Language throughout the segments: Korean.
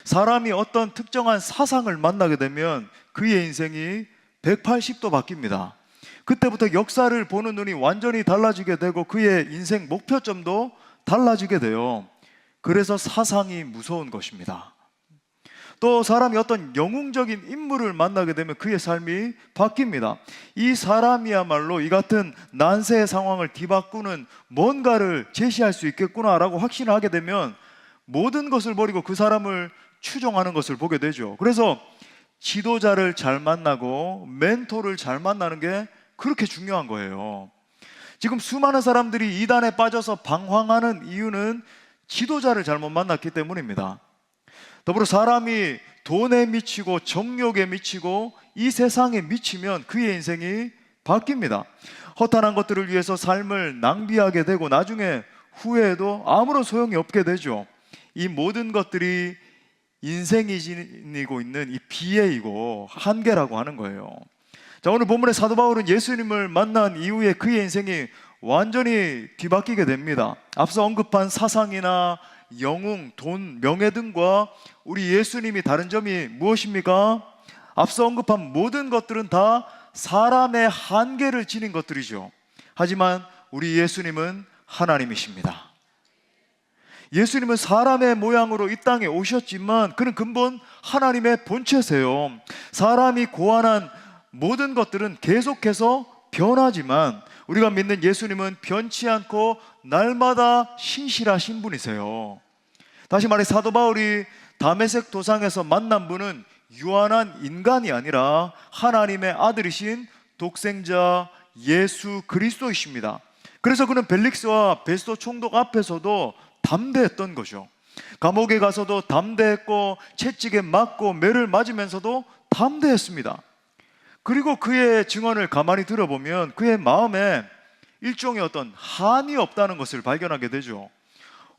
사람이 어떤 특정한 사상을 만나게 되면 그의 인생이 180도 바뀝니다. 그때부터 역사를 보는 눈이 완전히 달라지게 되고 그의 인생 목표점도 달라지게 돼요. 그래서 사상이 무서운 것입니다. 또 사람이 어떤 영웅적인 인물을 만나게 되면 그의 삶이 바뀝니다. 이 사람이야말로 이 같은 난세의 상황을 뒤바꾸는 뭔가를 제시할 수 있겠구나라고 확신을 하게 되면 모든 것을 버리고 그 사람을 추종하는 것을 보게 되죠. 그래서 지도자를 잘 만나고 멘토를 잘 만나는 게 그렇게 중요한 거예요. 지금 수많은 사람들이 이단에 빠져서 방황하는 이유는 지도자를 잘못 만났기 때문입니다. 더불어 사람이 돈에 미치고 정욕에 미치고 이 세상에 미치면 그의 인생이 바뀝니다. 허탄한 것들을 위해서 삶을 낭비하게 되고 나중에 후회해도 아무런 소용이 없게 되죠. 이 모든 것들이 인생이 지니고 있는 이 비애이고 한계라고 하는 거예요. 자, 오늘 본문의 사도 바울은 예수님을 만난 이후에 그의 인생이 완전히 뒤바뀌게 됩니다. 앞서 언급한 사상이나 영웅, 돈, 명예 등과 우리 예수님이 다른 점이 무엇입니까? 앞서 언급한 모든 것들은 다 사람의 한계를 지닌 것들이죠. 하지만 우리 예수님은 하나님이십니다. 예수님은 사람의 모양으로 이 땅에 오셨지만 그는 근본 하나님의 본체세요. 사람이 고안한 모든 것들은 계속해서 변하지만 우리가 믿는 예수님은 변치 않고 날마다 신실하신 분이세요. 다시 말해 사도 바울이 다메섹 도상에서 만난 분은 유한한 인간이 아니라 하나님의 아들이신 독생자 예수 그리스도이십니다. 그래서 그는 벨릭스와 베스도 총독 앞에서도 담대했던 거죠. 감옥에 가서도 담대했고 채찍에 맞고 매를 맞으면서도 담대했습니다. 그리고 그의 증언을 가만히 들어보면 그의 마음에 일종의 어떤 한이 없다는 것을 발견하게 되죠.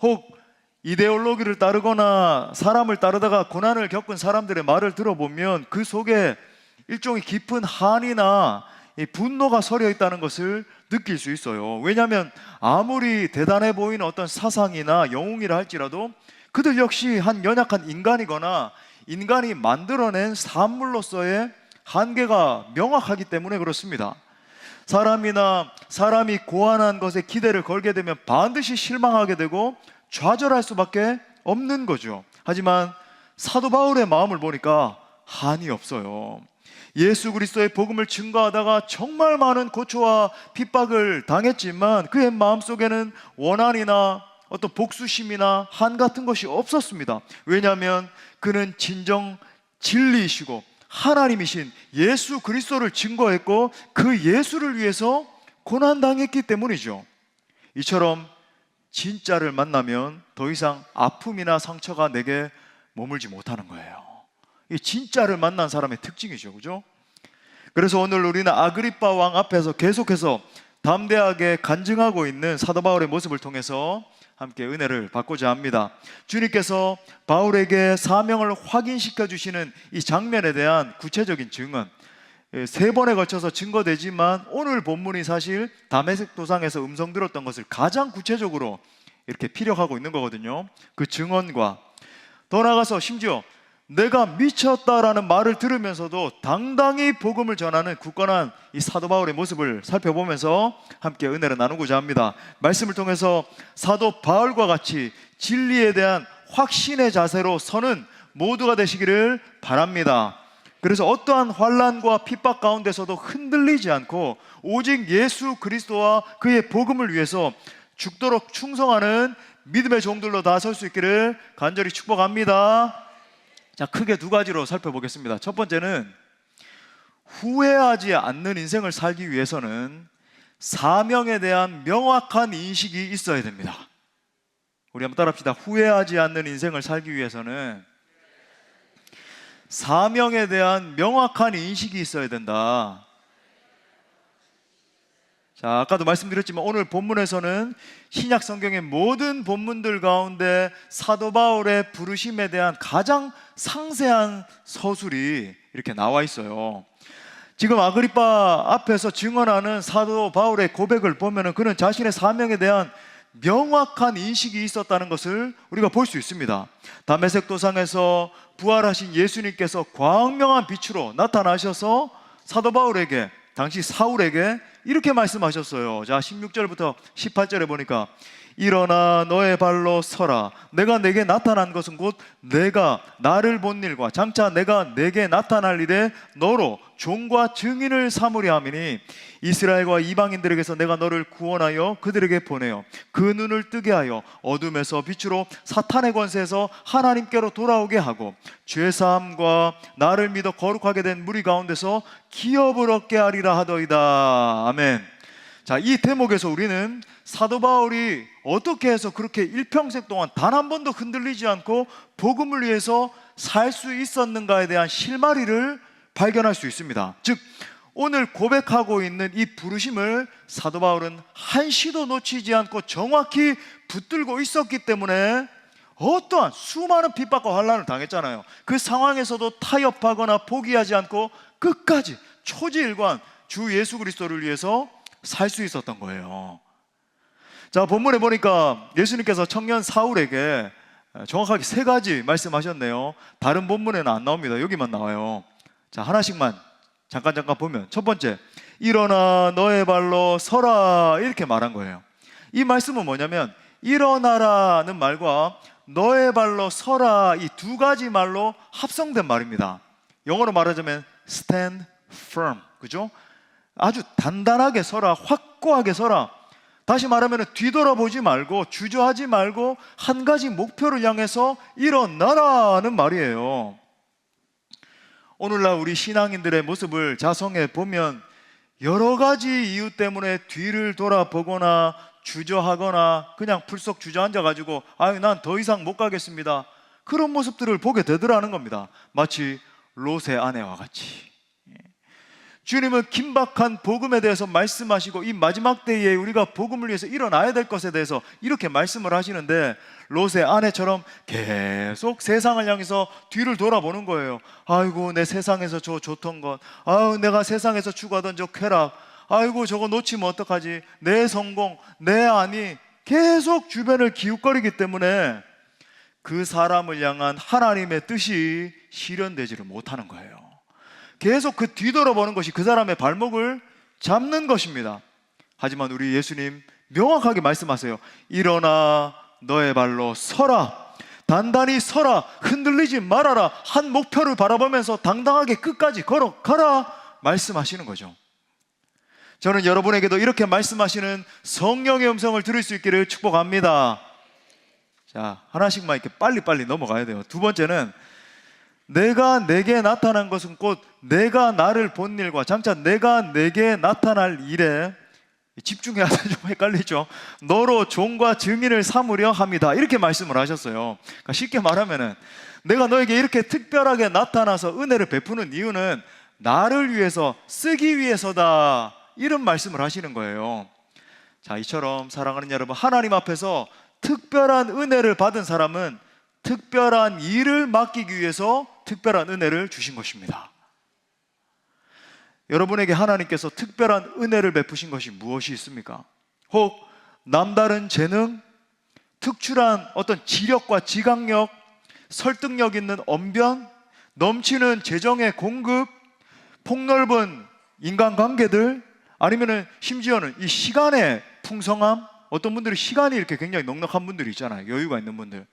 혹 이데올로기를 따르거나 사람을 따르다가 고난을 겪은 사람들의 말을 들어보면 그 속에 일종의 깊은 한이나 분노가 서려 있다는 것을 느낄 수 있어요. 왜냐하면 아무리 대단해 보이는 어떤 사상이나 영웅이라 할지라도 그들 역시 한 연약한 인간이거나 인간이 만들어낸 산물로서의 한계가 명확하기 때문에 그렇습니다. 사람이나 사람이 고안한 것에 기대를 걸게 되면 반드시 실망하게 되고 좌절할 수밖에 없는 거죠. 하지만 사도 바울의 마음을 보니까 한이 없어요. 예수 그리스도의 복음을 증거하다가 정말 많은 고초와 핍박을 당했지만 그의 마음속에는 원한이나 어떤 복수심이나 한 같은 것이 없었습니다. 왜냐하면 그는 진정 진리이시고 하나님이신 예수 그리스도를 증거했고 그 예수를 위해서 고난당했기 때문이죠. 이처럼 진짜를 만나면 더 이상 아픔이나 상처가 내게 머물지 못하는 거예요. 이 진짜를 만난 사람의 특징이죠, 그죠? 그래서 오늘 우리는 아그리빠 왕 앞에서 계속해서 담대하게 간증하고 있는 사도 바울의 모습을 통해서 함께 은혜를 받고자 합니다. 주님께서 바울에게 사명을 확인시켜 주시는 이 장면에 대한 구체적인 증언 3번에 걸쳐서 증거되지만 오늘 본문이 사실 다메섹 도상에서 음성 들었던 것을 가장 구체적으로 이렇게 피력하고 있는 거거든요. 그 증언과 더 나아가서 심지어 내가 미쳤다라는 말을 들으면서도 당당히 복음을 전하는 굳건한 이 사도 바울의 모습을 살펴보면서 함께 은혜를 나누고자 합니다. 말씀을 통해서 사도 바울과 같이 진리에 대한 확신의 자세로 서는 모두가 되시기를 바랍니다. 그래서 어떠한 환난과 핍박 가운데서도 흔들리지 않고 오직 예수 그리스도와 그의 복음을 위해서 죽도록 충성하는 믿음의 종들로 다 설 수 있기를 간절히 축복합니다. 자, 크게 2가지로 살펴보겠습니다. 첫 번째는 후회하지 않는 인생을 살기 위해서는 사명에 대한 명확한 인식이 있어야 됩니다. 우리 한번 따라합시다. 후회하지 않는 인생을 살기 위해서는 사명에 대한 명확한 인식이 있어야 된다. 자, 아까도 말씀드렸지만 오늘 본문에서는 신약 성경의 모든 본문들 가운데 사도 바울의 부르심에 대한 가장 상세한 서술이 이렇게 나와 있어요. 지금 아그리빠 앞에서 증언하는 사도 바울의 고백을 보면은 그는 자신의 사명에 대한 명확한 인식이 있었다는 것을 우리가 볼 수 있습니다. 다메섹 도상에서 부활하신 예수님께서 광명한 빛으로 나타나셔서 사도 바울에게, 당시 사울에게 이렇게 말씀하셨어요. 자, 16절부터 18절에 보니까 일어나 너의 발로 서라. 내가 내게 나타난 것은 곧 내가 나를 본 일과 장차 내가 내게 나타날 일에 너로 종과 증인을 삼으려 함이니 이스라엘과 이방인들에게서 내가 너를 구원하여 그들에게 보내어 그 눈을 뜨게 하여 어둠에서 빛으로 사탄의 권세에서 하나님께로 돌아오게 하고 죄사함과 나를 믿어 거룩하게 된 무리 가운데서 기업을 얻게 하리라 하더이다. 아멘. 자, 이 대목에서 우리는 사도 바울이 어떻게 해서 그렇게 일평생 동안 단 한 번도 흔들리지 않고 복음을 위해서 살 수 있었는가에 대한 실마리를 발견할 수 있습니다. 즉, 오늘 고백하고 있는 이 부르심을 사도 바울은 한시도 놓치지 않고 정확히 붙들고 있었기 때문에 어떠한 수많은 핍박과 환난을 당했잖아요. 그 상황에서도 타협하거나 포기하지 않고 끝까지 초지일관 주 예수 그리스도를 위해서 살 수 있었던 거예요. 자, 본문에 보니까 예수님께서 청년 사울에게 정확하게 3가지 말씀하셨네요. 다른 본문에는 안 나옵니다. 여기만 나와요. 자, 하나씩만 잠깐 보면, 첫 번째, 일어나 너의 발로 서라, 이렇게 말한 거예요. 이 말씀은 뭐냐면 일어나라는 말과 너의 발로 서라, 이 2가지 말로 합성된 말입니다. 영어로 말하자면 stand firm, 그죠? 아주 단단하게 서라, 확고하게 서라. 다시 말하면 뒤돌아보지 말고 주저하지 말고 한 가지 목표를 향해서 일어나라는 말이에요. 오늘날 우리 신앙인들의 모습을 자성해 보면 여러 가지 이유 때문에 뒤를 돌아보거나 주저하거나 그냥 풀썩 주저앉아가지고 난 더 이상 못 가겠습니다, 그런 모습들을 보게 되더라는 겁니다. 마치 롯의 아내와 같이. 주님은 긴박한 복음에 대해서 말씀하시고 이 마지막 때에 우리가 복음을 위해서 일어나야 될 것에 대해서 이렇게 말씀을 하시는데 롯의 아내처럼 계속 세상을 향해서 뒤를 돌아보는 거예요. 아이고, 내 세상에서 저 좋던 것, 아유, 내가 세상에서 추구하던 저 쾌락, 아이고, 저거 놓치면 어떡하지, 내 성공, 내 안위, 계속 주변을 기웃거리기 때문에 그 사람을 향한 하나님의 뜻이 실현되지를 못하는 거예요. 계속 그 뒤돌아보는 것이 그 사람의 발목을 잡는 것입니다. 하지만 우리 예수님 명확하게 말씀하세요. 일어나 너의 발로 서라. 단단히 서라. 흔들리지 말아라. 한 목표를 바라보면서 당당하게 끝까지 걸어가라 말씀하시는 거죠. 저는 여러분에게도 이렇게 말씀하시는 성령의 음성을 들을 수 있기를 축복합니다. 자, 하나씩만 이렇게 빨리빨리 넘어가야 돼요. 2번째는 내가 내게 나타난 것은 곧 내가 나를 본 일과 장차 내가 내게 나타날 일에, 집중해야 돼, 좀 헷갈리죠. 너로 종과 증인을 삼으려 합니다, 이렇게 말씀을 하셨어요. 그러니까 쉽게 말하면은 내가 너에게 이렇게 특별하게 나타나서 은혜를 베푸는 이유는 나를 위해서 쓰기 위해서다, 이런 말씀을 하시는 거예요. 자, 이처럼 사랑하는 여러분, 하나님 앞에서 특별한 은혜를 받은 사람은 특별한 일을 맡기기 위해서 특별한 은혜를 주신 것입니다. 여러분에게 하나님께서 특별한 은혜를 베푸신 것이 무엇이 있습니까? 혹 남다른 재능, 특출한 어떤 지력과 지각력, 설득력 있는 언변, 넘치는 재정의 공급, 폭넓은 인간관계들, 아니면은 심지어는 이 시간의 풍성함. 어떤 분들이 시간이 이렇게 굉장히 넉넉한 분들이 있잖아요. 여유가 있는 분들.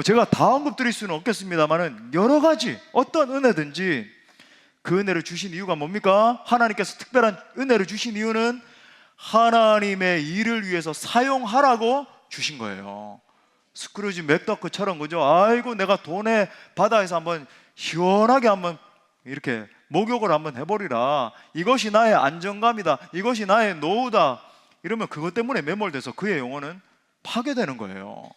제가 다 언급드릴 수는 없겠습니다만은 여러 가지 어떤 은혜든지 그 은혜를 주신 이유가 뭡니까? 하나님께서 특별한 은혜를 주신 이유는 하나님의 일을 위해서 사용하라고 주신 거예요. 스크루지 맥더크처럼, 그죠? 아이고, 내가 돈의 바다에서 한번 시원하게 한번 이렇게 목욕을 한번 해버리라, 이것이 나의 안정감이다, 이것이 나의 노후다, 이러면 그것 때문에 매몰돼서 그의 영혼은 파괴되는 거예요.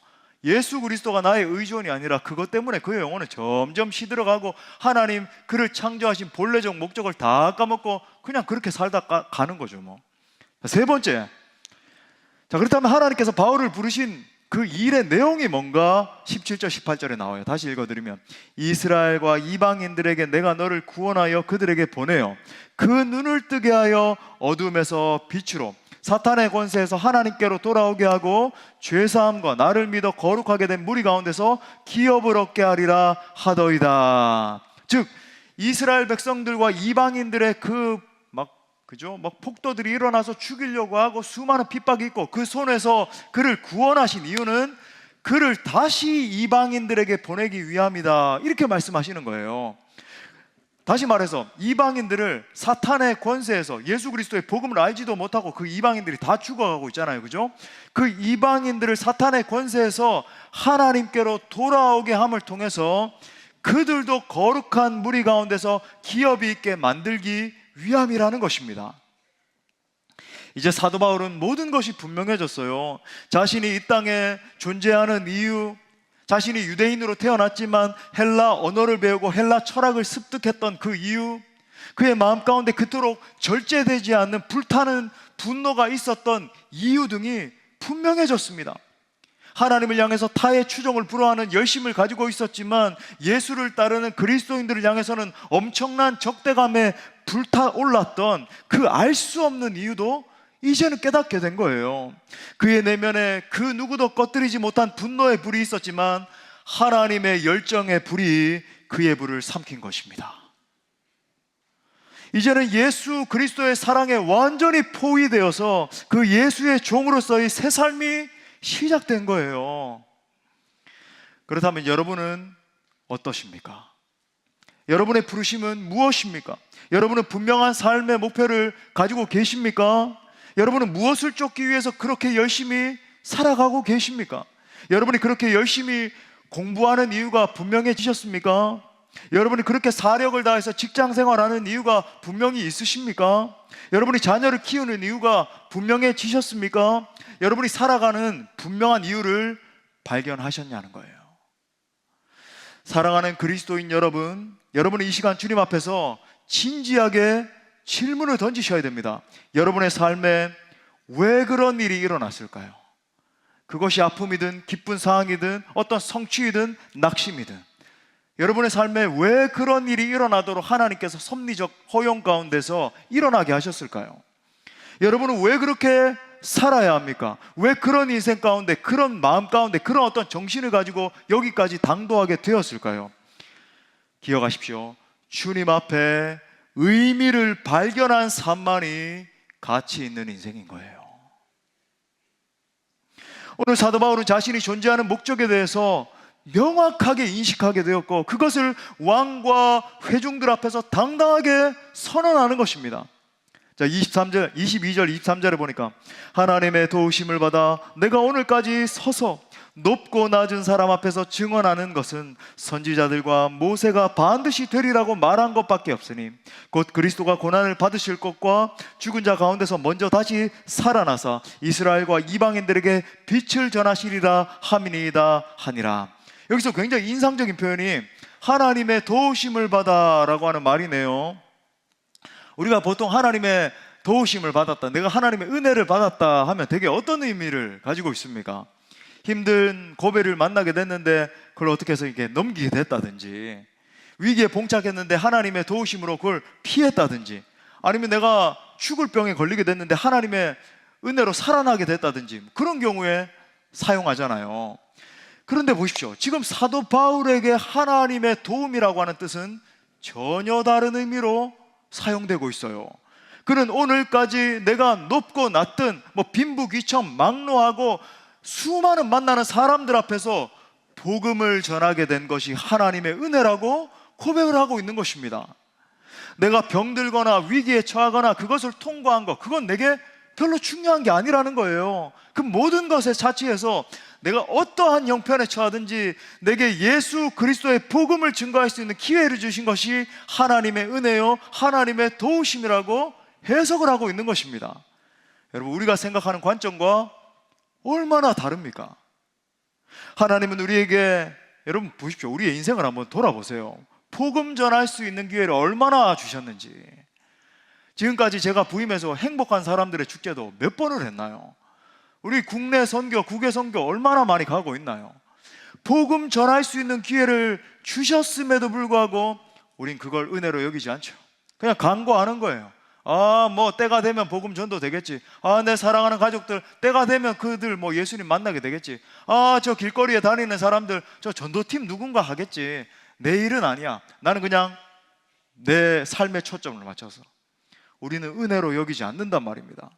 예수 그리스도가 나의 의존이 아니라 그것 때문에 그의 영혼은 점점 시들어가고 하나님 그를 창조하신 본래적 목적을 다 까먹고 그냥 그렇게 살다 가는 거죠. 3번째, 자, 그렇다면 하나님께서 바울을 부르신 그 일의 내용이 뭔가? 17절 18절에 나와요. 다시 읽어드리면 이스라엘과 이방인들에게 내가 너를 구원하여 그들에게 보내어 그 눈을 뜨게 하여 어둠에서 빛으로 사탄의 권세에서 하나님께로 돌아오게 하고 죄사함과 나를 믿어 거룩하게 된 무리 가운데서 기업을 얻게 하리라 하더이다. 즉 이스라엘 백성들과 이방인들의 막 폭도들이 일어나서 죽이려고 하고 수많은 핍박이 있고 그 손에서 그를 구원하신 이유는 그를 다시 이방인들에게 보내기 위함이다, 이렇게 말씀하시는 거예요. 다시 말해서 이방인들을 사탄의 권세에서, 예수 그리스도의 복음을 알지도 못하고 그 이방인들이 다 죽어가고 있잖아요, 그죠? 그 이방인들을 사탄의 권세에서 하나님께로 돌아오게 함을 통해서 그들도 거룩한 무리 가운데서 기업이 있게 만들기 위함이라는 것입니다. 이제 사도 바울은 모든 것이 분명해졌어요. 자신이 이 땅에 존재하는 이유, 자신이 유대인으로 태어났지만 헬라 언어를 배우고 헬라 철학을 습득했던 그 이유, 그의 마음 가운데 그토록 절제되지 않는 불타는 분노가 있었던 이유 등이 분명해졌습니다. 하나님을 향해서 타의 추종을 불허하는 열심을 가지고 있었지만 예수를 따르는 그리스도인들을 향해서는 엄청난 적대감에 불타올랐던 그 알 수 없는 이유도 이제는 깨닫게 된 거예요. 그의 내면에 그 누구도 꺼뜨리지 못한 분노의 불이 있었지만 하나님의 열정의 불이 그의 불을 삼킨 것입니다. 이제는 예수 그리스도의 사랑에 완전히 포위되어서 그 예수의 종으로서의 새 삶이 시작된 거예요. 그렇다면 여러분은 어떠십니까? 여러분의 부르심은 무엇입니까? 여러분은 분명한 삶의 목표를 가지고 계십니까? 여러분은 무엇을 쫓기 위해서 그렇게 열심히 살아가고 계십니까? 여러분이 그렇게 열심히 공부하는 이유가 분명해지셨습니까? 여러분이 그렇게 사력을 다해서 직장 생활하는 이유가 분명히 있으십니까? 여러분이 자녀를 키우는 이유가 분명해지셨습니까? 여러분이 살아가는 분명한 이유를 발견하셨냐는 거예요. 사랑하는 그리스도인 여러분, 여러분이 이 시간 주님 앞에서 진지하게 질문을 던지셔야 됩니다. 여러분의 삶에 왜 그런 일이 일어났을까요? 그것이 아픔이든 기쁜 상황이든 어떤 성취이든 낙심이든 여러분의 삶에 왜 그런 일이 일어나도록 하나님께서 섭리적 허용 가운데서 일어나게 하셨을까요? 여러분은 왜 그렇게 살아야 합니까? 왜 그런 인생 가운데, 그런 마음 가운데, 그런 어떤 정신을 가지고 여기까지 당도하게 되었을까요? 기억하십시오. 주님 앞에 의미를 발견한 삶만이 가치 있는 인생인 거예요. 오늘 사도 바울은 자신이 존재하는 목적에 대해서 명확하게 인식하게 되었고 그것을 왕과 회중들 앞에서 당당하게 선언하는 것입니다. 자, 22절, 23절에 보니까 하나님의 도우심을 받아 내가 오늘까지 서서 높고 낮은 사람 앞에서 증언하는 것은 선지자들과 모세가 반드시 되리라고 말한 것밖에 없으니 곧 그리스도가 고난을 받으실 것과 죽은 자 가운데서 먼저 다시 살아나사 이스라엘과 이방인들에게 빛을 전하시리라 함이니이다 하니라. 여기서 굉장히 인상적인 표현이 하나님의 도우심을 받아 라고 하는 말이네요. 우리가 보통 하나님의 도우심을 받았다, 내가 하나님의 은혜를 받았다 하면 되게 어떤 의미를 가지고 있습니까? 힘든 고배를 만나게 됐는데 그걸 어떻게 해서 이렇게 넘기게 됐다든지, 위기에 봉착했는데 하나님의 도우심으로 그걸 피했다든지, 아니면 내가 죽을 병에 걸리게 됐는데 하나님의 은혜로 살아나게 됐다든지, 그런 경우에 사용하잖아요. 그런데 보십시오. 지금 사도 바울에게 하나님의 도움이라고 하는 뜻은 전혀 다른 의미로 사용되고 있어요. 그는 오늘까지 내가 높고 낮든 빈부귀천 막로하고 수많은 만나는 사람들 앞에서 복음을 전하게 된 것이 하나님의 은혜라고 고백을 하고 있는 것입니다. 내가 병들거나 위기에 처하거나 그것을 통과한 것, 그건 내게 별로 중요한 게 아니라는 거예요. 그 모든 것에 차치해서 내가 어떠한 형편에 처하든지 내게 예수 그리스도의 복음을 증거할 수 있는 기회를 주신 것이 하나님의 은혜요, 하나님의 도우심이라고 해석을 하고 있는 것입니다. 여러분, 우리가 생각하는 관점과 얼마나 다릅니까? 하나님은 우리에게, 여러분 보십시오, 우리의 인생을 한번 돌아보세요. 복음 전할 수 있는 기회를 얼마나 주셨는지. 지금까지 제가 부임해서 행복한 사람들의 축제도 몇 번을 했나요? 우리 국내 선교, 국외 선교 얼마나 많이 가고 있나요? 복음 전할 수 있는 기회를 주셨음에도 불구하고 우린 그걸 은혜로 여기지 않죠. 그냥 간과하는 거예요. 뭐 때가 되면 복음 전도 되겠지. 내 사랑하는 가족들 때가 되면 그들 뭐 예수님 만나게 되겠지. 저 길거리에 다니는 사람들 저 전도팀 누군가 하겠지. 내 일은 아니야. 나는 그냥 내 삶의 초점을 맞춰서 우리는 은혜로 여기지 않는단 말입니다.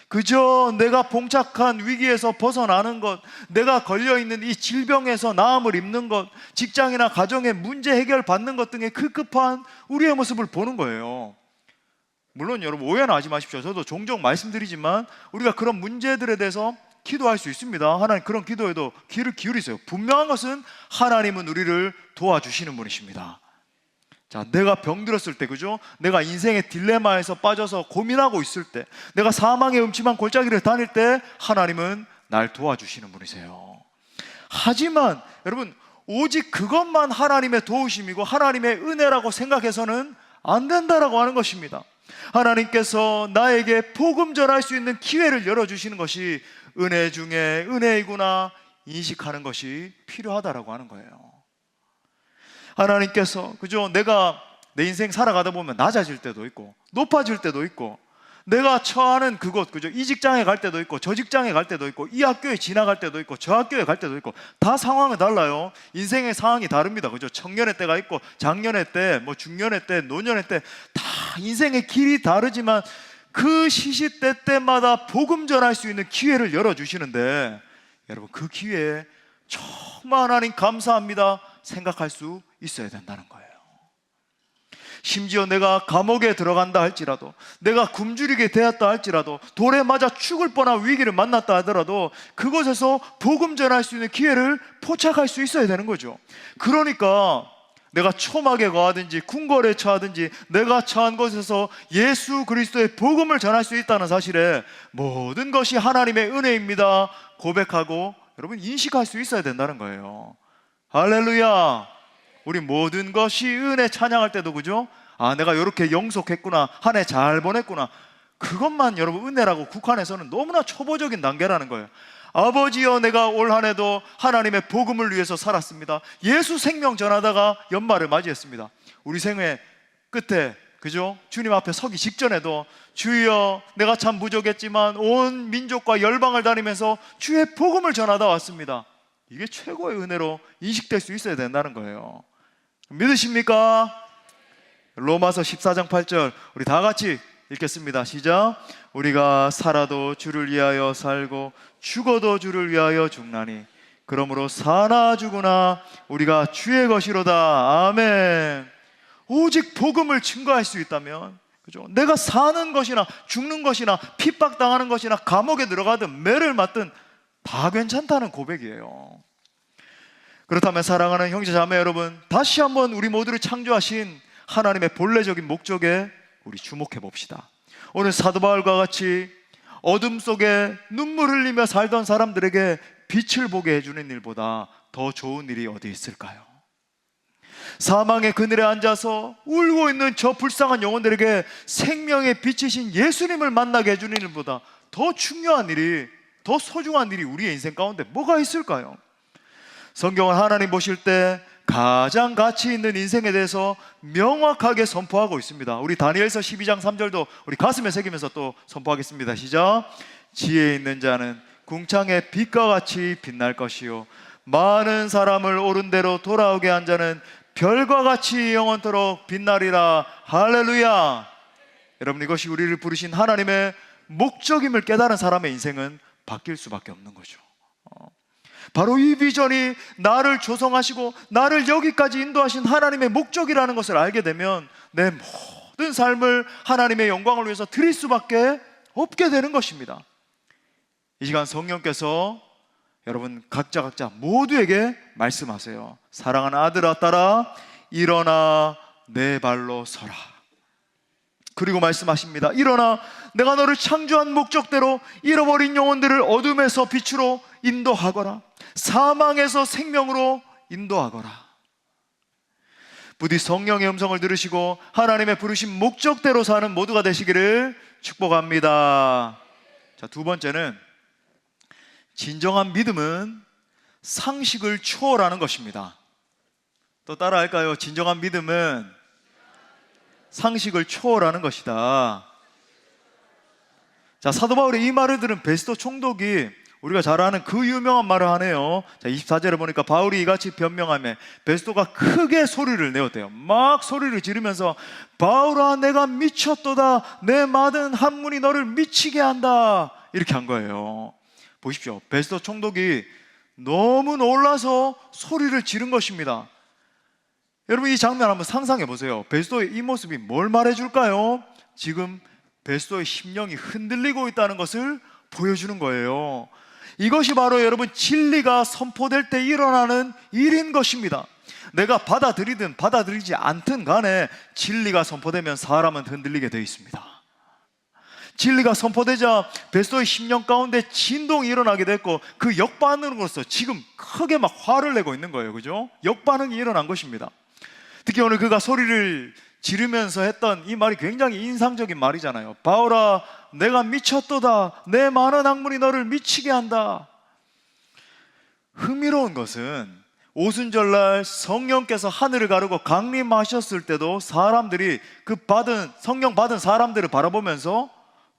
그저 내가 봉착한 위기에서 벗어나는 것, 내가 걸려있는 이 질병에서 나음을 입는 것, 직장이나 가정의 문제 해결 받는 것 등의 급급한 우리의 모습을 보는 거예요. 물론 여러분 오해는 하지 마십시오. 저도 종종 말씀드리지만 우리가 그런 문제들에 대해서 기도할 수 있습니다. 하나님 그런 기도에도 귀를 기울이세요. 분명한 것은 하나님은 우리를 도와주시는 분이십니다. 자, 내가 병들었을 때, 그죠? 내가 인생의 딜레마에서 빠져서 고민하고 있을 때, 내가 사망의 음침한 골짜기를 다닐 때 하나님은 날 도와주시는 분이세요. 하지만 여러분 오직 그것만 하나님의 도우심이고 하나님의 은혜라고 생각해서는 안 된다라고 하는 것입니다. 하나님께서 나에게 복음 전할 수 있는 기회를 열어주시는 것이 은혜 중에 은혜이구나 인식하는 것이 필요하다라고 하는 거예요. 하나님께서 그죠? 내가 내 인생 살아가다 보면 낮아질 때도 있고 높아질 때도 있고 내가 처하는 그곳 그죠? 이 직장에 갈 때도 있고 저 직장에 갈 때도 있고 이 학교에 지나갈 때도 있고 저 학교에 갈 때도 있고 다 상황은 달라요. 인생의 상황이 다릅니다. 그죠? 청년의 때가 있고 장년의 때, 뭐 중년의 때, 노년의 때 다 인생의 길이 다르지만 그 시시때 때마다 복음 전할 수 있는 기회를 열어주시는데 여러분 그 기회에 정말 하나님 감사합니다 생각할 수 있어야 된다는 거예요. 심지어 내가 감옥에 들어간다 할지라도 내가 굶주리게 되었다 할지라도 돌에 맞아 죽을 뻔한 위기를 만났다 하더라도 그곳에서 복음 전할 수 있는 기회를 포착할 수 있어야 되는 거죠. 그러니까 내가 초막에 거하든지 궁궐에 처하든지 내가 처한 곳에서 예수 그리스도의 복음을 전할 수 있다는 사실에 모든 것이 하나님의 은혜입니다 고백하고 여러분 인식할 수 있어야 된다는 거예요. 할렐루야. 우리 모든 것이 은혜 찬양할 때도 그죠? 내가 이렇게 영속했구나, 한 해 잘 보냈구나, 그것만 여러분 은혜라고 국한해서는 너무나 초보적인 단계라는 거예요. 아버지여 내가 올 한 해도 하나님의 복음을 위해서 살았습니다. 예수 생명 전하다가 연말을 맞이했습니다. 우리 생애 끝에 그죠? 주님 앞에 서기 직전에도 주여 내가 참 부족했지만 온 민족과 열방을 다니면서 주의 복음을 전하다 왔습니다. 이게 최고의 은혜로 인식될 수 있어야 된다는 거예요. 믿으십니까? 로마서 14장 8절 우리 다 같이 읽겠습니다. 시작. 우리가 살아도 주를 위하여 살고 죽어도 주를 위하여 죽나니 그러므로 사나 죽으나 우리가 주의 것이로다. 아멘. 오직 복음을 증거할 수 있다면 그죠? 내가 사는 것이나 죽는 것이나 핍박당하는 것이나 감옥에 들어가든 매를 맞든 다 괜찮다는 고백이에요. 그렇다면 사랑하는 형제 자매 여러분, 다시 한번 우리 모두를 창조하신 하나님의 본래적인 목적에 우리 주목해 봅시다. 오늘 사도 바울과 같이 어둠 속에 눈물 흘리며 살던 사람들에게 빛을 보게 해주는 일보다 더 좋은 일이 어디 있을까요? 사망의 그늘에 앉아서 울고 있는 저 불쌍한 영혼들에게 생명의 빛이신 예수님을 만나게 해주는 일보다 더 중요한 일이, 더 소중한 일이 우리의 인생 가운데 뭐가 있을까요? 성경은 하나님 보실 때 가장 가치 있는 인생에 대해서 명확하게 선포하고 있습니다. 우리 다니엘서 12장 3절도 우리 가슴에 새기면서 또 선포하겠습니다. 시작. 지혜 있는 자는 궁창의 빛과 같이 빛날 것이요 많은 사람을 옳은 대로 돌아오게 한 자는 별과 같이 영원토록 빛나리라. 할렐루야. 여러분 이것이 우리를 부르신 하나님의 목적임을 깨달은 사람의 인생은 바뀔 수밖에 없는 거죠. 바로 이 비전이 나를 조성하시고 나를 여기까지 인도하신 하나님의 목적이라는 것을 알게 되면 내 모든 삶을 하나님의 영광을 위해서 드릴 수밖에 없게 되는 것입니다. 이 시간 성령께서 여러분 각자 모두에게 말씀하세요. 사랑하는 아들아 딸아 일어나 내 발로 서라. 그리고 말씀하십니다. 일어나 내가 너를 창조한 목적대로 잃어버린 영혼들을 어둠에서 빛으로 인도하거라. 사망에서 생명으로 인도하거라. 부디 성령의 음성을 들으시고 하나님의 부르신 목적대로 사는 모두가 되시기를 축복합니다. 자, 두 번째는 진정한 믿음은 상식을 초월하는 것입니다. 또 따라 할까요? 진정한 믿음은 상식을 초월하는 것이다. 자, 사도 바울의 이 말을 들은 베스도 총독이 우리가 잘 아는 그 유명한 말을 하네요. 자, 24절에 보니까 바울이 이같이 변명하며 베스도가 크게 소리를 내었대요. 막 소리를 지르면서 바울아 내가 미쳤도다, 내 맞은 한문이 너를 미치게 한다, 이렇게 한 거예요. 보십시오, 베스도 총독이 너무 놀라서 소리를 지른 것입니다. 여러분, 이 장면 한번 상상해 보세요. 베스도의 이 모습이 뭘 말해줄까요? 지금 베스도의 심령이 흔들리고 있다는 것을 보여주는 거예요. 이것이 바로 여러분 진리가 선포될 때 일어나는 일인 것입니다. 내가 받아들이든 받아들이지 않든 간에 진리가 선포되면 사람은 흔들리게 되어 있습니다. 진리가 선포되자 베스도의 심령 가운데 진동이 일어나게 됐고, 그 역반응으로서 지금 크게 막 화를 내고 있는 거예요. 그죠? 역반응이 일어난 것입니다. 특히 오늘 그가 소리를 지르면서 했던 이 말이 굉장히 인상적인 말이잖아요. 바울아 내가 미쳤도다, 내 많은 학문이 너를 미치게 한다. 흥미로운 것은 오순절날 성령께서 하늘을 가르고 강림하셨을 때도 사람들이 그 성령 받은 사람들을 바라보면서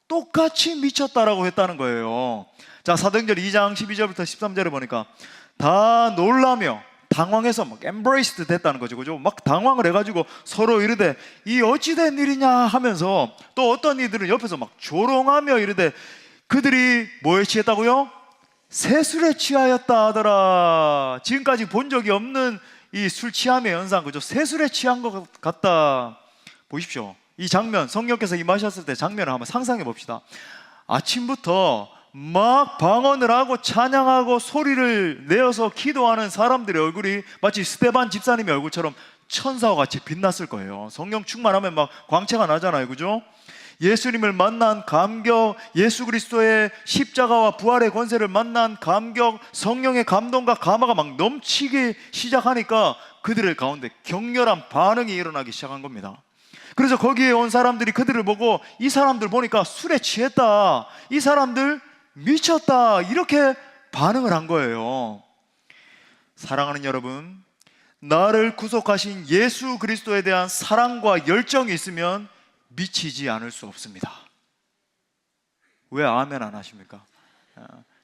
똑같이 미쳤다라고 했다는 거예요. 자, 사도행전 2장 12절부터 13절에 보니까 다 놀라며 당황해서 막 embraced 됐다는 거죠. 그죠? 막 당황을 해가지고 서로 이르되 이 어찌된 일이냐 하면서, 또 어떤 이들은 옆에서 막 조롱하며 이르되 그들이 뭐에 취했다고요? 세술에 취하였다 하더라. 지금까지 본 적이 없는 이 술 취함의 현상, 그죠? 세술에 취한 것 같다. 보십시오, 이 장면, 성령께서 임하셨을 때 장면을 한번 상상해 봅시다. 아침부터 막 방언을 하고 찬양하고 소리를 내어서 기도하는 사람들의 얼굴이 마치 스데반 집사님의 얼굴처럼 천사와 같이 빛났을 거예요. 성령 충만하면 막 광채가 나잖아요. 그죠? 예수님을 만난 감격, 예수 그리스도의 십자가와 부활의 권세를 만난 감격, 성령의 감동과 감화가 막 넘치기 시작하니까 그들의 가운데 격렬한 반응이 일어나기 시작한 겁니다. 그래서 거기에 온 사람들이 그들을 보고 이 사람들 보니까 술에 취했다, 이 사람들 미쳤다, 이렇게 반응을 한 거예요. 사랑하는 여러분, 나를 구속하신 예수 그리스도에 대한 사랑과 열정이 있으면 미치지 않을 수 없습니다. 왜 아멘 안 하십니까?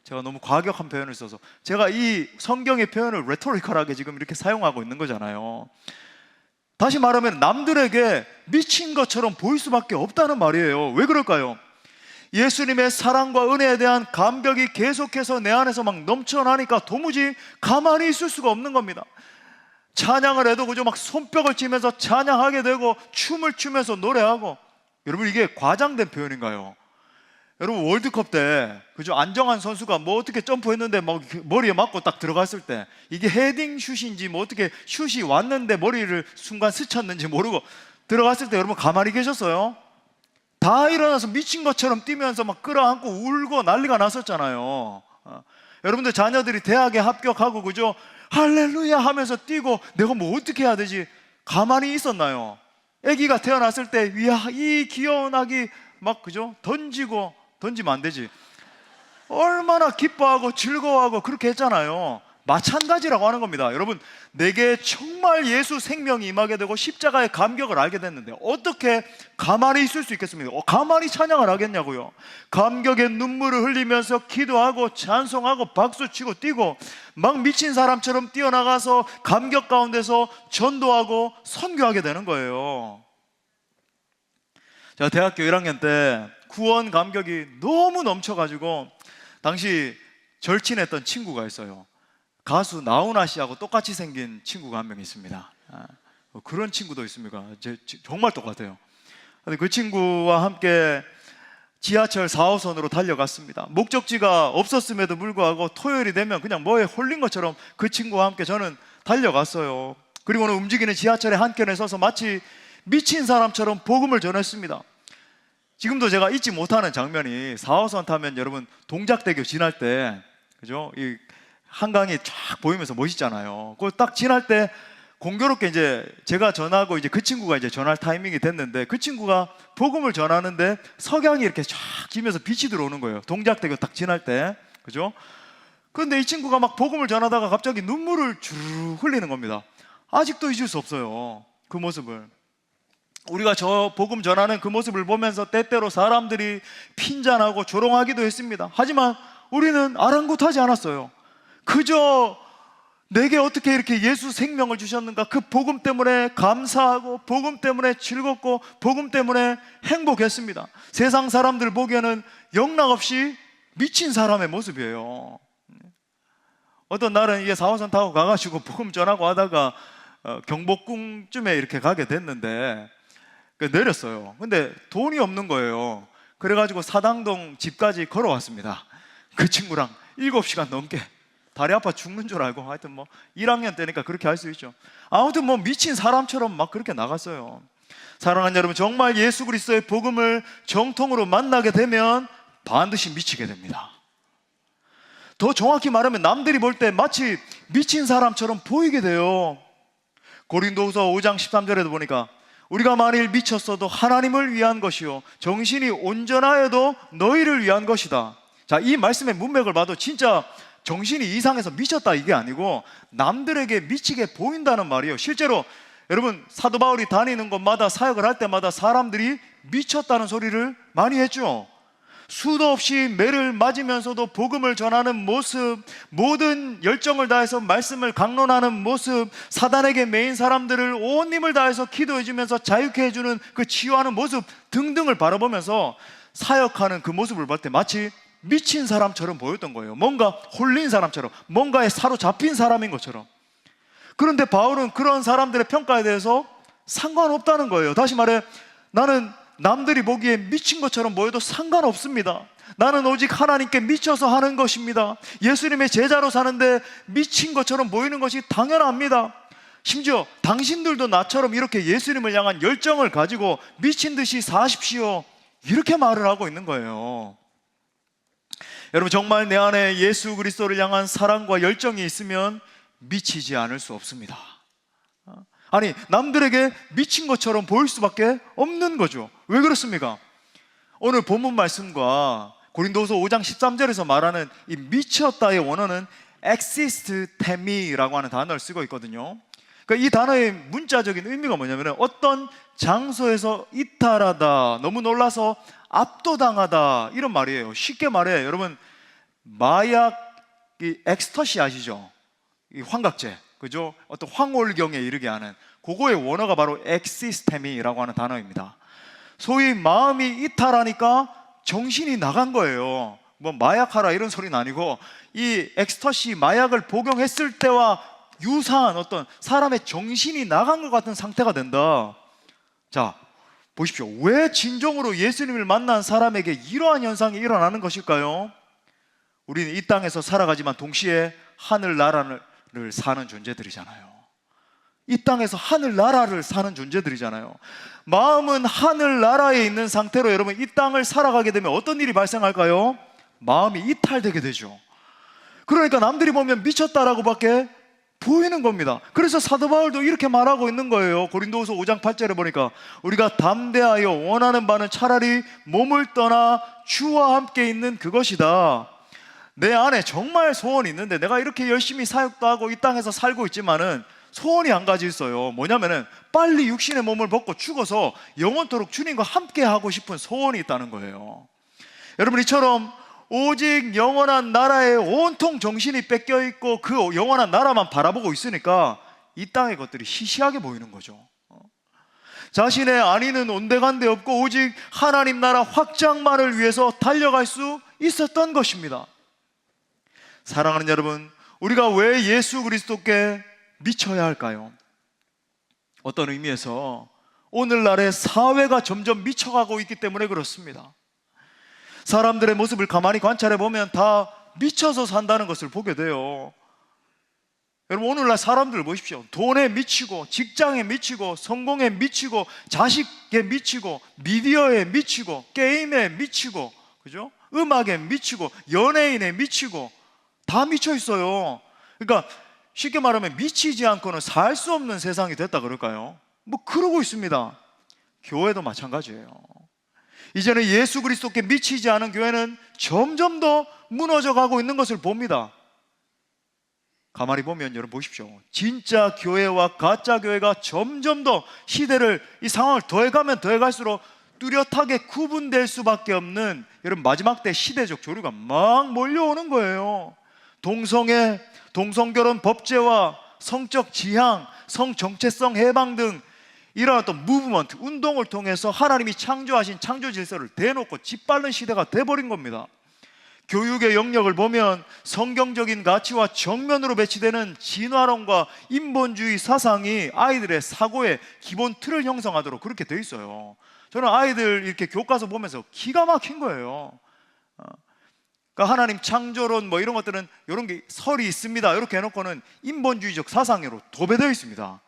제가 너무 과격한 표현을 써서, 제가 이 성경의 표현을 레토리컬하게 지금 이렇게 사용하고 있는 거잖아요. 다시 말하면 남들에게 미친 것처럼 보일 수밖에 없다는 말이에요. 왜 그럴까요? 예수님의 사랑과 은혜에 대한 감격이 계속해서 내 안에서 막 넘쳐나니까 도무지 가만히 있을 수가 없는 겁니다. 찬양을 해도 그저 막 손뼉을 치면서 찬양하게 되고 춤을 추면서 노래하고. 여러분, 이게 과장된 표현인가요? 여러분, 월드컵 때 그죠, 안정환 선수가 뭐 어떻게 점프했는데 막 머리에 맞고 딱 들어갔을 때 이게 헤딩 슛인지 뭐 어떻게 슛이 왔는데 머리를 순간 스쳤는지 모르고 들어갔을 때 여러분 가만히 계셨어요? 다 일어나서 미친 것처럼 뛰면서 막 끌어안고 울고 난리가 났었잖아요. 여러분들 자녀들이 대학에 합격하고 그죠, 할렐루야 하면서 뛰고 내가 뭐 어떻게 해야 되지? 가만히 있었나요? 아기가 태어났을 때 이야 이 귀여운 아기 막 그죠, 던지면 안 되지, 얼마나 기뻐하고 즐거워하고 그렇게 했잖아요. 마찬가지라고 하는 겁니다. 여러분, 내게 정말 예수 생명이 임하게 되고 십자가의 감격을 알게 됐는데 어떻게 가만히 있을 수 있겠습니까? 가만히 찬양을 하겠냐고요. 감격의 눈물을 흘리면서 기도하고 찬송하고 박수치고 뛰고 막 미친 사람처럼 뛰어나가서 감격 가운데서 전도하고 선교하게 되는 거예요. 제가 대학교 1학년 때 구원 감격이 너무 넘쳐가지고 당시 절친했던 친구가 있어요. 가수 나훈아 씨하고 똑같이 생긴 친구가 한 명 있습니다. 그런 친구도 있습니까? 정말 똑같아요. 근데 그 친구와 함께 지하철 4호선으로 달려갔습니다. 목적지가 없었음에도 불구하고 토요일이 되면 그냥 뭐에 홀린 것처럼 그 친구와 함께 저는 달려갔어요. 그리고는 움직이는 지하철의 한켠에 서서 마치 미친 사람처럼 복음을 전했습니다. 지금도 제가 잊지 못하는 장면이 4호선 타면 여러분 동작대교 지날 때 그죠? 이 한강이 쫙 보이면서 멋있잖아요. 그걸 딱 지날 때 공교롭게 이제 제가 전하고 이제 그 친구가 이제 전할 타이밍이 됐는데 그 친구가 복음을 전하는데 석양이 이렇게 쫙 지면서 빛이 들어오는 거예요. 동작대교 딱 지날 때. 그죠? 그런데 이 친구가 막 복음을 전하다가 갑자기 눈물을 주르륵 흘리는 겁니다. 아직도 잊을 수 없어요. 그 모습을. 우리가 저 복음 전하는 그 모습을 보면서 때때로 사람들이 핀잔하고 조롱하기도 했습니다. 하지만 우리는 아랑곳하지 않았어요. 그저 내게 어떻게 이렇게 예수 생명을 주셨는가, 그 복음 때문에 감사하고 복음 때문에 즐겁고 복음 때문에 행복했습니다. 세상 사람들 보기에는 영락없이 미친 사람의 모습이에요. 어떤 날은 이게 4호선 타고 가가지고 복음 전하고 하다가 경복궁쯤에 이렇게 가게 됐는데 내렸어요. 근데 돈이 없는 거예요. 그래가지고 사당동 집까지 걸어왔습니다. 그 친구랑 7시간 넘게. 다리 아파 죽는 줄 알고. 하여튼 뭐 1학년 때니까 그렇게 할 수 있죠. 아무튼 뭐 미친 사람처럼 막 그렇게 나갔어요. 사랑하는 여러분, 정말 예수 그리스도의 복음을 정통으로 만나게 되면 반드시 미치게 됩니다. 더 정확히 말하면 남들이 볼 때 마치 미친 사람처럼 보이게 돼요. 고린도후서 5장 13절에도 보니까 우리가 만일 미쳤어도 하나님을 위한 것이요 정신이 온전하여도 너희를 위한 것이다. 자, 이 말씀의 문맥을 봐도 진짜 정신이 이상해서 미쳤다 이게 아니고 남들에게 미치게 보인다는 말이에요. 실제로 여러분, 사도 바울이 다니는 곳마다 사역을 할 때마다 사람들이 미쳤다는 소리를 많이 했죠. 수도 없이 매를 맞으면서도 복음을 전하는 모습, 모든 열정을 다해서 말씀을 강론하는 모습, 사단에게 매인 사람들을 온 힘을 다해서 기도해주면서 자유케 해주는 그 치유하는 모습 등등을 바라보면서 사역하는 그 모습을 볼 때 마치 미친 사람처럼 보였던 거예요. 뭔가 홀린 사람처럼, 뭔가에 사로잡힌 사람인 것처럼. 그런데 바울은 그런 사람들의 평가에 대해서 상관없다는 거예요. 다시 말해, 나는 남들이 보기에 미친 것처럼 보여도 상관없습니다. 나는 오직 하나님께 미쳐서 하는 것입니다. 예수님의 제자로 사는데 미친 것처럼 보이는 것이 당연합니다. 심지어 당신들도 나처럼 이렇게 예수님을 향한 열정을 가지고 미친 듯이 사십시오, 이렇게 말을 하고 있는 거예요. 여러분, 정말 내 안에 예수 그리스도를 향한 사랑과 열정이 있으면 미치지 않을 수 없습니다. 아니, 남들에게 미친 것처럼 보일 수밖에 없는 거죠. 왜 그렇습니까? 오늘 본문 말씀과 고린도후서 5장 13절에서 말하는 이 미쳤다의 원어는 existemi라고 하는 단어를 쓰고 있거든요. 그러니까 이 단어의 문자적인 의미가 뭐냐면 어떤 장소에서 이탈하다, 너무 놀라서 압도당하다, 이런 말이에요. 쉽게 말해, 여러분, 마약, 이 엑스터시 아시죠? 이 환각제, 그죠? 어떤 황홀경에 이르게 하는 그거의 원어가 바로 엑시스테미라고 하는 단어입니다. 소위 마음이 이탈하니까 정신이 나간 거예요. 뭐 마약하라 이런 소리는 아니고 이 엑스터시 마약을 복용했을 때와 유사한 어떤 사람의 정신이 나간 것 같은 상태가 된다. 자, 보십시오. 왜 진정으로 예수님을 만난 사람에게 이러한 현상이 일어나는 것일까요? 우리는 이 땅에서 살아가지만 동시에 하늘나라를 사는 존재들이잖아요. 이 땅에서 하늘나라를 사는 존재들이잖아요. 마음은 하늘나라에 있는 상태로 여러분 이 땅을 살아가게 되면 어떤 일이 발생할까요? 마음이 이탈되게 되죠. 그러니까 남들이 보면 미쳤다라고 밖에 보이는 겁니다. 그래서 사도 바울도 이렇게 말하고 있는 거예요. 고린도후서 5장 8절에 보니까 우리가 담대하여 원하는 바는 차라리 몸을 떠나 주와 함께 있는 그것이다. 내 안에 정말 소원이 있는데 내가 이렇게 열심히 사역도 하고 이 땅에서 살고 있지만은 소원이 한 가지 있어요. 뭐냐면은 빨리 육신의 몸을 벗고 죽어서 영원토록 주님과 함께 하고 싶은 소원이 있다는 거예요. 여러분, 이처럼 오직 영원한 나라에 온통 정신이 뺏겨 있고 그 영원한 나라만 바라보고 있으니까 이 땅의 것들이 시시하게 보이는 거죠. 자신의 안위는 온데간데 없고 오직 하나님 나라 확장만을 위해서 달려갈 수 있었던 것입니다. 사랑하는 여러분, 우리가 왜 예수 그리스도께 미쳐야 할까요? 어떤 의미에서 오늘날의 사회가 점점 미쳐가고 있기 때문에 그렇습니다. 사람들의 모습을 가만히 관찰해 보면 다 미쳐서 산다는 것을 보게 돼요. 여러분, 오늘날 사람들 보십시오. 돈에 미치고, 직장에 미치고, 성공에 미치고, 자식에 미치고, 미디어에 미치고, 게임에 미치고, 그죠? 음악에 미치고, 연예인에 미치고, 다 미쳐 있어요. 그러니까 쉽게 말하면 미치지 않고는 살 수 없는 세상이 됐다 그럴까요? 뭐 그러고 있습니다. 교회도 마찬가지예요. 이제는 예수 그리스도께 미치지 않은 교회는 점점 더 무너져 가고 있는 것을 봅니다. 가만히 보면 여러분 보십시오. 진짜 교회와 가짜 교회가 점점 더 시대를, 이 상황을 더해가면 더해갈수록 뚜렷하게 구분될 수밖에 없는, 여러분 마지막 때 시대적 조류가 막 몰려오는 거예요. 동성애, 동성결혼 법제화, 성적 지향, 성정체성 해방 등 이런 어떤 무브먼트, 운동을 통해서 하나님이 창조하신 창조 질서를 대놓고 짓밟는 시대가 돼버린 겁니다. 교육의 영역을 보면 성경적인 가치와 정면으로 배치되는 진화론과 인본주의 사상이 아이들의 사고의 기본 틀을 형성하도록 그렇게 돼 있어요. 저는 아이들 이렇게 교과서 보면서 기가 막힌 거예요. 그러니까 하나님 창조론 뭐 이런 것들은 이런 게 설이 있습니다 이렇게 해놓고는 인본주의적 사상으로 도배되어 있습니다.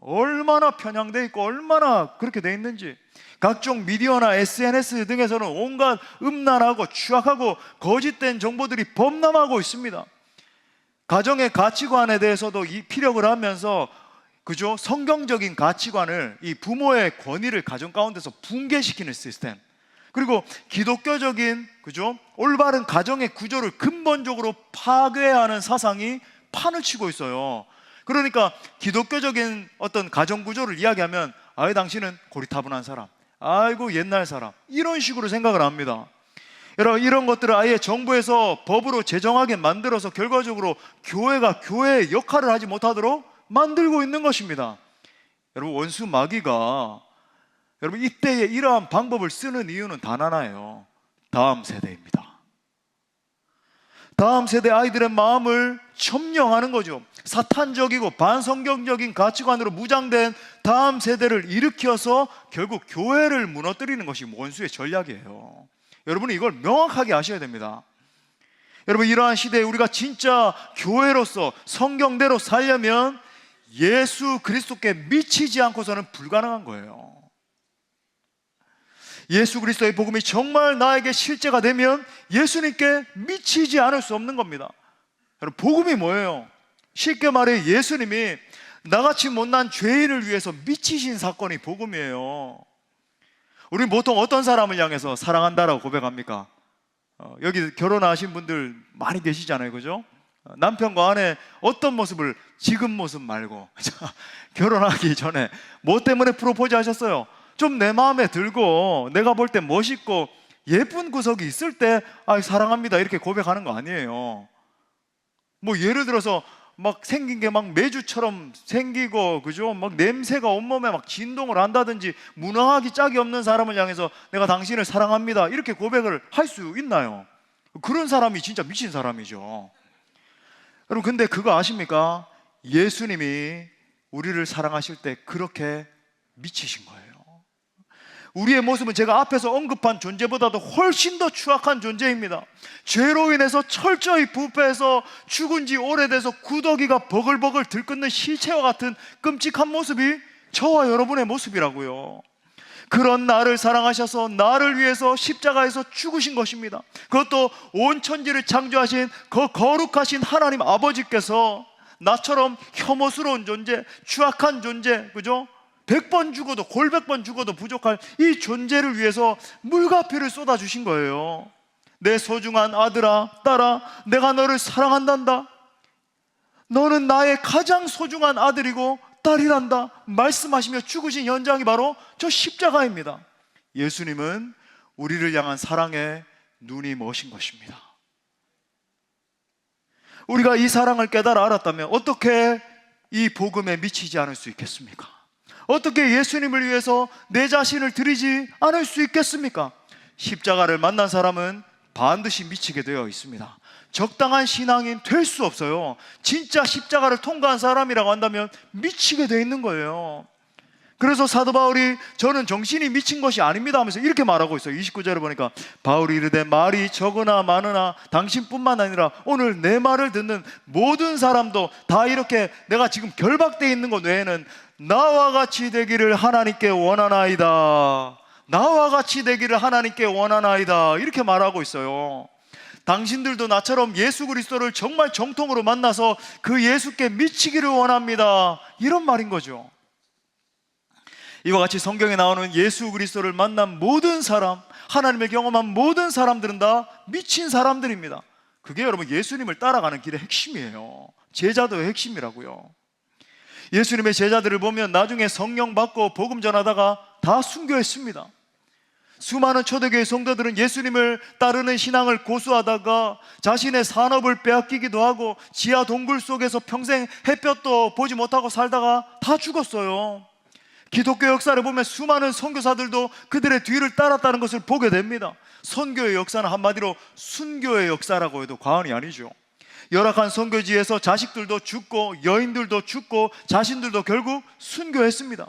얼마나 편향되어 있고 얼마나 그렇게 되어 있는지. 각종 미디어나 SNS 등에서는 온갖 음란하고 추악하고 거짓된 정보들이 범람하고 있습니다. 가정의 가치관에 대해서도 이 피력을 하면서, 그죠? 성경적인 가치관을, 이 부모의 권위를 가정 가운데서 붕괴시키는 시스템, 그리고 기독교적인, 그죠? 올바른 가정의 구조를 근본적으로 파괴하는 사상이 판을 치고 있어요. 그러니까 기독교적인 어떤 가정 구조를 이야기하면, 아이 당신은 고리타분한 사람, 아이고 옛날 사람, 이런 식으로 생각을 합니다. 여러분, 이런 것들을 아예 정부에서 법으로 제정하게 만들어서 결과적으로 교회가 교회의 역할을 하지 못하도록 만들고 있는 것입니다. 여러분, 원수 마귀가 여러분 이때에 이러한 방법을 쓰는 이유는 단 하나예요. 다음 세대입니다. 다음 세대 아이들의 마음을 점령하는 거죠. 사탄적이고 반성경적인 가치관으로 무장된 다음 세대를 일으켜서 결국 교회를 무너뜨리는 것이 원수의 전략이에요. 여러분은 이걸 명확하게 아셔야 됩니다. 여러분, 이러한 시대에 우리가 진짜 교회로서 성경대로 살려면 예수 그리스도께 미치지 않고서는 불가능한 거예요. 예수 그리스도의 복음이 정말 나에게 실제가 되면 예수님께 미치지 않을 수 없는 겁니다. 여러분, 복음이 뭐예요? 쉽게 말해 예수님이 나같이 못난 죄인을 위해서 미치신 사건이 복음이에요. 우리는 보통 어떤 사람을 향해서 사랑한다라고 고백합니까? 여기 결혼하신 분들 많이 계시잖아요, 그죠? 남편과 아내 어떤 모습을, 지금 모습 말고 결혼하기 전에 뭐 때문에 프로포즈 하셨어요? 좀 내 마음에 들고 내가 볼 때 멋있고 예쁜 구석이 있을 때 사랑합니다 이렇게 고백하는 거 아니에요. 뭐 예를 들어서 막 생긴 게 막 메주처럼 생기고, 그죠? 막 냄새가 온몸에 막 진동을 한다든지 무능하기 짝이 없는 사람을 향해서 내가 당신을 사랑합니다 이렇게 고백을 할 수 있나요? 그런 사람이 진짜 미친 사람이죠. 여러분, 근데 그거 아십니까? 예수님이 우리를 사랑하실 때 그렇게 미치신 거예요. 우리의 모습은 제가 앞에서 언급한 존재보다도 훨씬 더 추악한 존재입니다. 죄로 인해서 철저히 부패해서 죽은 지 오래돼서 구더기가 버글버글 들끓는 실체와 같은 끔찍한 모습이 저와 여러분의 모습이라고요. 그런 나를 사랑하셔서 나를 위해서 십자가에서 죽으신 것입니다. 그것도 온 천지를 창조하신 그 거룩하신 하나님 아버지께서 나처럼 혐오스러운 존재, 추악한 존재, 그죠? 100번 죽어도 골백번 죽어도 부족할 이 존재를 위해서 물과 피를 쏟아주신 거예요. 내 소중한 아들아, 딸아, 내가 너를 사랑한단다. 너는 나의 가장 소중한 아들이고 딸이란다 말씀하시며 죽으신 현장이 바로 저 십자가입니다. 예수님은 우리를 향한 사랑에 눈이 머신 것입니다. 우리가 이 사랑을 깨달아 알았다면 어떻게 이 복음에 미치지 않을 수 있겠습니까? 어떻게 예수님을 위해서 내 자신을 드리지 않을 수 있겠습니까? 십자가를 만난 사람은 반드시 미치게 되어 있습니다. 적당한 신앙인 될 수 없어요. 진짜 십자가를 통과한 사람이라고 한다면 미치게 되어 있는 거예요. 그래서 사도 바울이 저는 정신이 미친 것이 아닙니다 하면서 이렇게 말하고 있어요. 29절을 보니까 바울이 이르되 말이 적으나 많으나 당신뿐만 아니라 오늘 내 말을 듣는 모든 사람도 다 이렇게 내가 지금 결박되어 있는 것 외에는 나와 같이 되기를 하나님께 원하나이다. 나와 같이 되기를 하나님께 원하나이다 이렇게 말하고 있어요. 당신들도 나처럼 예수 그리스도를 정말 정통으로 만나서 그 예수께 미치기를 원합니다 이런 말인 거죠. 이와 같이 성경에 나오는 예수 그리스도를 만난 모든 사람, 하나님을 경험한 모든 사람들은 다 미친 사람들입니다. 그게 여러분 예수님을 따라가는 길의 핵심이에요. 제자도의 핵심이라고요. 예수님의 제자들을 보면 나중에 성령 받고 복음 전하다가 다 순교했습니다. 수많은 초대교회 성도들은 예수님을 따르는 신앙을 고수하다가 자신의 산업을 빼앗기기도 하고 지하 동굴 속에서 평생 햇볕도 보지 못하고 살다가 다 죽었어요. 기독교 역사를 보면 수많은 선교사들도 그들의 뒤를 따랐다는 것을 보게 됩니다. 선교의 역사는 한마디로 순교의 역사라고 해도 과언이 아니죠. 열악한 선교지에서 자식들도 죽고 여인들도 죽고 자신들도 결국 순교했습니다.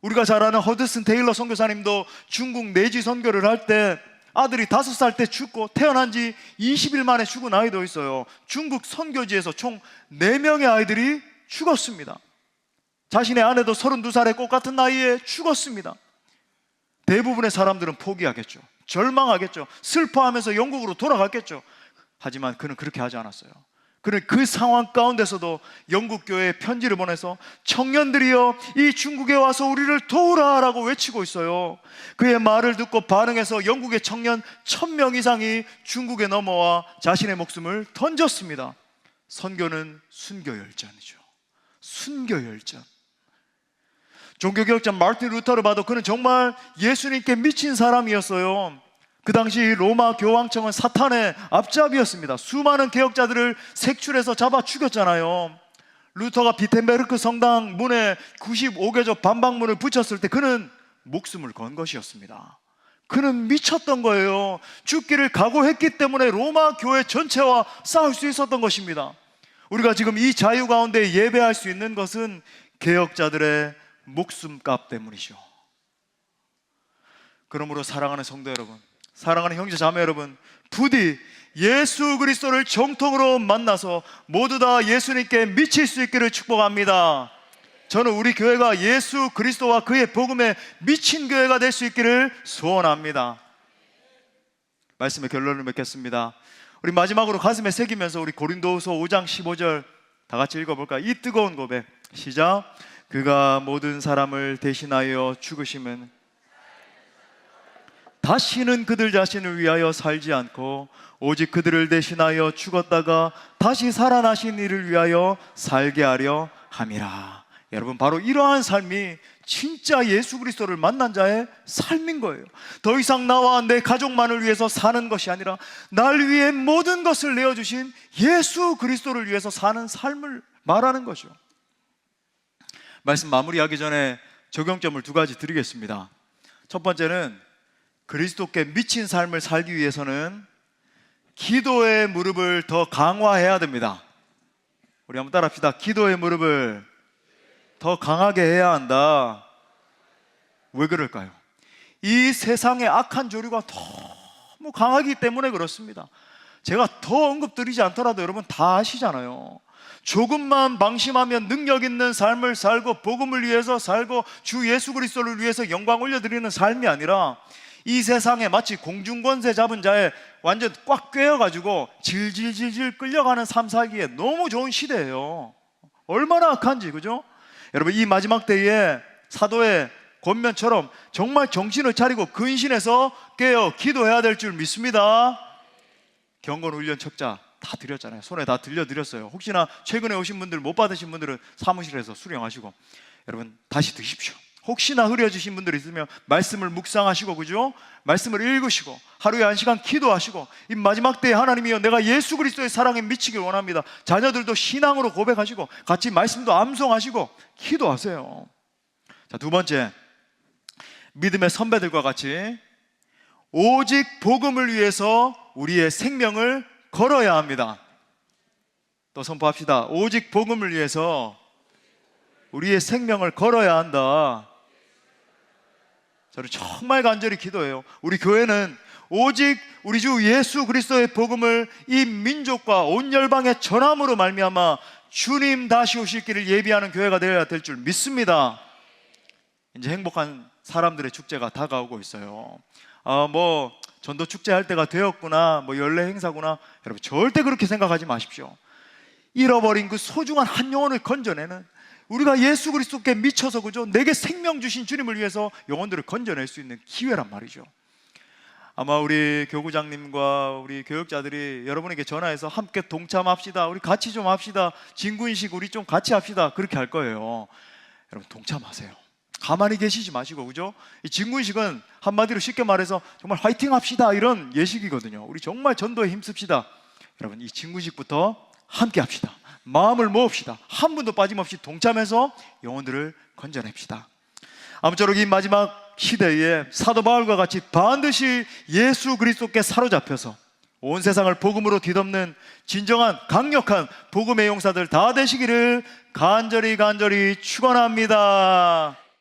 우리가 잘 아는 허드슨 테일러 선교사님도 중국 내지 선교를 할 때 아들이 5살 때 죽고 태어난 지 20일 만에 죽은 아이도 있어요. 중국 선교지에서 총 4명의 아이들이 죽었습니다. 자신의 아내도 32살의 꽃 같은 나이에 죽었습니다. 대부분의 사람들은 포기하겠죠. 절망하겠죠. 슬퍼하면서 영국으로 돌아갔겠죠. 하지만 그는 그렇게 하지 않았어요. 그는 그 상황 가운데서도 영국 교회에 편지를 보내서 청년들이여 이 중국에 와서 우리를 도우라 라고 외치고 있어요. 그의 말을 듣고 반응해서 영국의 청년 1000명 이상이 중국에 넘어와 자신의 목숨을 던졌습니다. 선교는 순교열전이죠. 순교열전. 종교개혁자 마르틴 루터를 봐도 그는 정말 예수님께 미친 사람이었어요. 그 당시 로마 교황청은 사탄의 앞잡이였습니다. 수많은 개혁자들을 색출해서 잡아 죽였잖아요. 루터가 비텐베르크 성당 문에 95개조 반박문을 붙였을 때 그는 목숨을 건 것이었습니다. 그는 미쳤던 거예요. 죽기를 각오했기 때문에 로마 교회 전체와 싸울 수 있었던 것입니다. 우리가 지금 이 자유 가운데 예배할 수 있는 것은 개혁자들의 목숨값 때문이죠. 그러므로 사랑하는 성도 여러분, 사랑하는 형제 자매 여러분, 부디 예수 그리스도를 정통으로 만나서 모두 다 예수님께 미칠 수 있기를 축복합니다. 저는 우리 교회가 예수 그리스도와 그의 복음에 미친 교회가 될 수 있기를 소원합니다. 말씀의 결론을 맺겠습니다. 우리 마지막으로 가슴에 새기면서 우리 고린도후서 5장 15절 다 같이 읽어볼까요? 이 뜨거운 고백 시작. 그가 모든 사람을 대신하여 죽으심은 다시는 그들 자신을 위하여 살지 않고 오직 그들을 대신하여 죽었다가 다시 살아나신 이를 위하여 살게 하려 함이라. 여러분, 바로 이러한 삶이 진짜 예수 그리스도를 만난 자의 삶인 거예요. 더 이상 나와 내 가족만을 위해서 사는 것이 아니라 날 위해 모든 것을 내어주신 예수 그리스도를 위해서 사는 삶을 말하는 거죠. 말씀 마무리하기 전에 적용점을 2가지 드리겠습니다. 첫 번째는 그리스도께 미친 삶을 살기 위해서는 기도의 무릎을 더 강화해야 됩니다. 우리 한번 따라합시다. 기도의 무릎을 더 강하게 해야 한다. 왜 그럴까요? 이 세상의 악한 조류가 너무 강하기 때문에 그렇습니다. 제가 더 언급드리지 않더라도 여러분 다 아시잖아요. 조금만 방심하면 능력 있는 삶을 살고 복음을 위해서 살고 주 예수 그리스도를 위해서 영광 올려드리는 삶이 아니라 이 세상에 마치 공중권세 잡은 자에 완전 꽉 꿰어가지고 질질질질 끌려가는 삶 살기에 너무 좋은 시대예요. 얼마나 악한지, 그죠? 여러분, 이 마지막 때에 사도의 권면처럼 정말 정신을 차리고 근신해서 깨어 기도해야 될 줄 믿습니다. 경건 훈련 척자 다 드렸잖아요. 손에 다 들려드렸어요. 혹시나 최근에 오신 분들 못 받으신 분들은 사무실에서 수령하시고, 여러분 다시 드십시오. 혹시나 흐려지신 분들 있으면 말씀을 묵상하시고, 그죠? 말씀을 읽으시고 하루에 1시간 기도하시고, 이 마지막 때에 하나님이여 내가 예수 그리스도의 사랑에 미치길 원합니다. 자녀들도 신앙으로 고백하시고 같이 말씀도 암송하시고 기도하세요. 자, 2번째, 믿음의 선배들과 같이 오직 복음을 위해서 우리의 생명을 걸어야 합니다. 또 선포합시다. 오직 복음을 위해서 우리의 생명을 걸어야 한다. 저는 정말 간절히 기도해요. 우리 교회는 오직 우리 주 예수 그리스도의 복음을 이 민족과 온 열방에 전함으로 말미암아 주님 다시 오실 길을 예비하는 교회가 되어야 될 줄 믿습니다. 이제 행복한 사람들의 축제가 다가오고 있어요. 뭐 전도 축제 할 때가 되었구나, 뭐 연례 행사구나. 여러분 절대 그렇게 생각하지 마십시오. 잃어버린 그 소중한 한 영혼을 건져내는, 우리가 예수 그리스도께 미쳐서, 그죠? 내게 생명 주신 주님을 위해서 영혼들을 건져낼 수 있는 기회란 말이죠. 아마 우리 교구장님과 우리 교역자들이 여러분에게 전화해서 함께 동참합시다, 우리 같이 좀 합시다, 진구인식 우리 좀 같이 합시다, 그렇게 할 거예요. 여러분 동참하세요. 가만히 계시지 마시고, 그죠? 이 진구인식은 한마디로 쉽게 말해서 정말 화이팅 합시다, 이런 예식이거든요. 우리 정말 전도에 힘씁시다. 여러분 이 진구인식부터 함께 합시다. 마음을 모읍시다. 한 분도 빠짐없이 동참해서 영혼들을 건져냅시다. 아무쪼록 이 마지막 시대에 사도 바울과 같이 반드시 예수 그리스도께 사로잡혀서 온 세상을 복음으로 뒤덮는 진정한 강력한 복음의 용사들 다 되시기를 간절히 축원합니다.